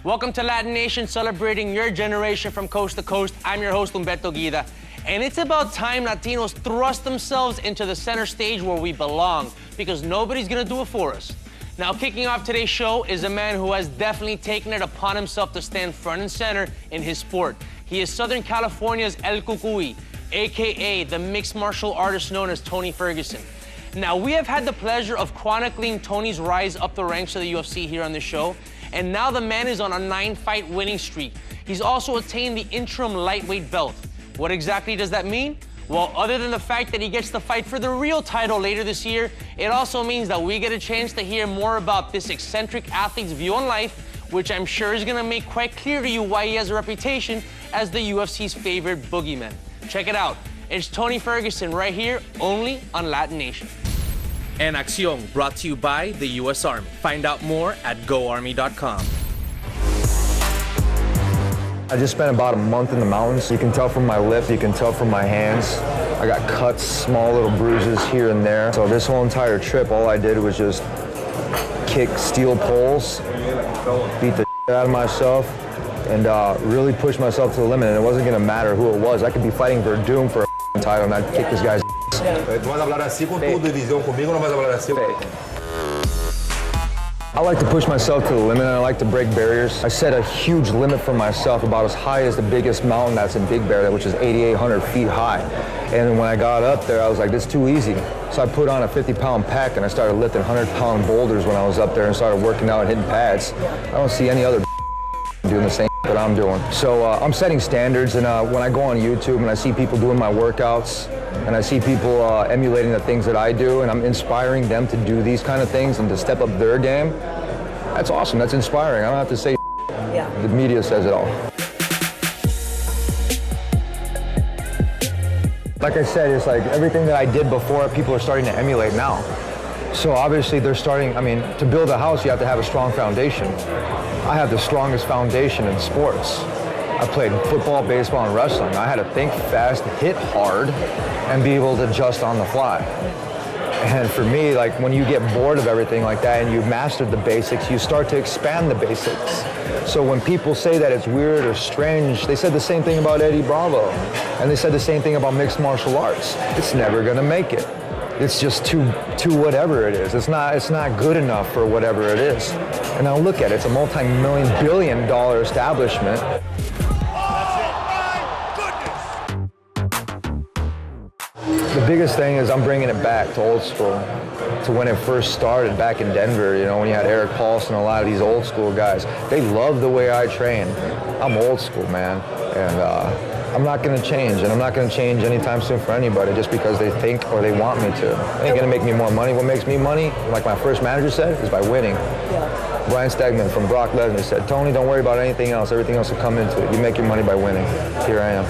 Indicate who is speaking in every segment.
Speaker 1: Welcome to LatiNation, celebrating your generation from coast to coast. I'm your host, Humberto Guida. And it's about time Latinos thrust themselves into the center stage where we belong, because nobody's gonna do it for us. Now, kicking off today's show is a man who has definitely taken it upon himself to stand front and center in his sport. He is Southern California's El Cucuy, AKA the mixed martial artist known as Tony Ferguson. Now, we have had the pleasure of chronicling Tony's rise up the ranks of the UFC here on the show, and now the man is on a 9-fight winning streak. He's also attained the interim lightweight belt. What exactly does that mean? Well, other than the fact that he gets to fight for the real title later this year, it also means that we get a chance to hear more about this eccentric athlete's view on life, which I'm sure is gonna make quite clear to you why he has a reputation as the UFC's favorite boogeyman. Check it out. It's Tony Ferguson right here, only on LatiNation. En Acción, brought to you by the U.S. Army. Find out more at GoArmy.com.
Speaker 2: I just spent about a month in the mountains. You can tell from my lip, you can tell from my hands. I got cuts, small little bruises here and there. So this whole entire trip, all I did was just kick steel poles, beat the shit out of myself, and really push myself to the limit. And it wasn't gonna matter who it was. I could be fighting for Doom for a title and I'd kick this guy's ass. I like to push myself to the limit, and I like to break barriers. I set a huge limit for myself, about as high as the biggest mountain that's in Big Bear, which is 8,800 feet high. And when I got up there, I was like, this is too easy. So I put on a 50-pound pack, and I started lifting 100-pound boulders when I was up there and started working out and hitting pads. I don't see any other doing the same that I'm doing. So I'm setting standards, and when I go on YouTube and I see people doing my workouts, and I see people emulating the things that I do, and I'm inspiring them to do these kind of things and to step up their game, that's awesome, that's inspiring. I don't have to say yeah. The media says it all. Like I said, it's like everything that I did before, people are starting to emulate now. So obviously they're starting, I mean, to build a house, you have to have a strong foundation. I have the strongest foundation in sports. I played football, baseball, and wrestling. I had to think fast, hit hard, and be able to adjust on the fly. And for me, like, when you get bored of everything like that and you've mastered the basics, you start to expand the basics. So when people say that it's weird or strange, they said the same thing about Eddie Bravo. And they said the same thing about mixed martial arts. It's never gonna make it. It's just too whatever it is. It's not good enough for whatever it is. And now look at it, it's a multi-million, billion-dollar establishment. The biggest thing is I'm bringing it back to old school, to when it first started back in Denver, you know, when you had Eric Paulson, a lot of these old school guys. They love the way I train. I'm old school, man, and I'm not gonna change, and I'm not gonna change anytime soon for anybody just because they think or they want me to. It ain't gonna make me more money. What makes me money, like my first manager said, is by winning. Yeah. Brian Stegman from Brock Lesnar said, Tony, don't worry about anything else. Everything else will come into it. You make your money by winning. Here I am.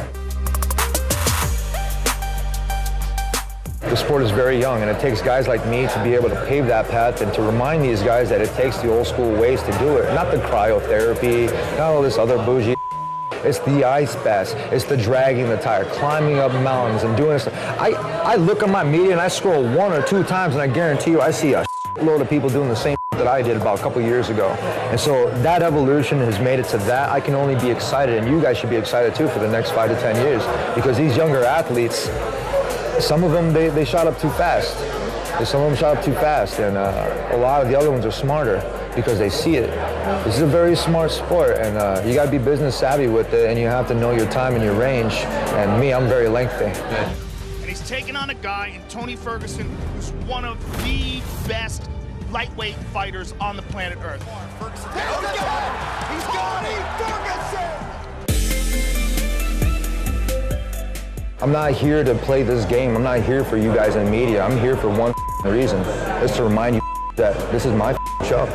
Speaker 2: The sport is very young, and it takes guys like me to be able to pave that path and to remind these guys that it takes the old school ways to do it. Not the cryotherapy, not all this other bougie. It's the ice baths, it's the dragging the tire, climbing up mountains and doing this. I look at my media and I scroll 1 or 2 times and I guarantee you I see a load of people doing the same that I did about a couple years ago. And so that evolution has made it to that. I can only be excited, and you guys should be excited too for the next 5 to 10 years, because these younger athletes, some of them, they shot up too fast. Some of them shot up too fast, and a lot of the other ones are smarter because they see it. This is a very smart sport, and you gotta be business savvy with it, and you have to know your time and your range. And me, I'm very lengthy.
Speaker 3: And he's taking on a guy in Tony Ferguson who's one of the best lightweight fighters on the planet Earth. Ferguson. He's got it! Ferguson!
Speaker 2: I'm not here to play this game. I'm not here for you guys in the media. I'm here for one reason. It's to remind you that this is my show.